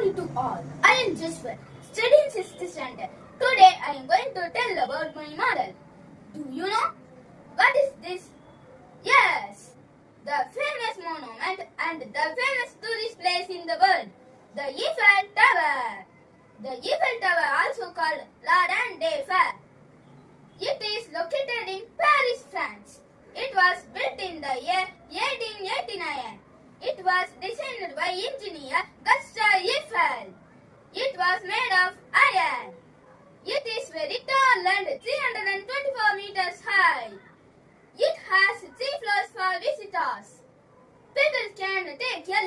morning to all. I am Jishwar, studying 6th standard. Today I am going to tell about my model. Do you know what is this? Yes, the famous monument and the famous tourist place in the world, the Eiffel Tower. The Eiffel Tower, also called La Grande Eiffel. It is located in Paris, France. It was built in the year 1889. It was designed by engineer Gustave Eiffel. It was made of iron. It is very tall and 324 meters high. It has 3 floors for visitors. People can take a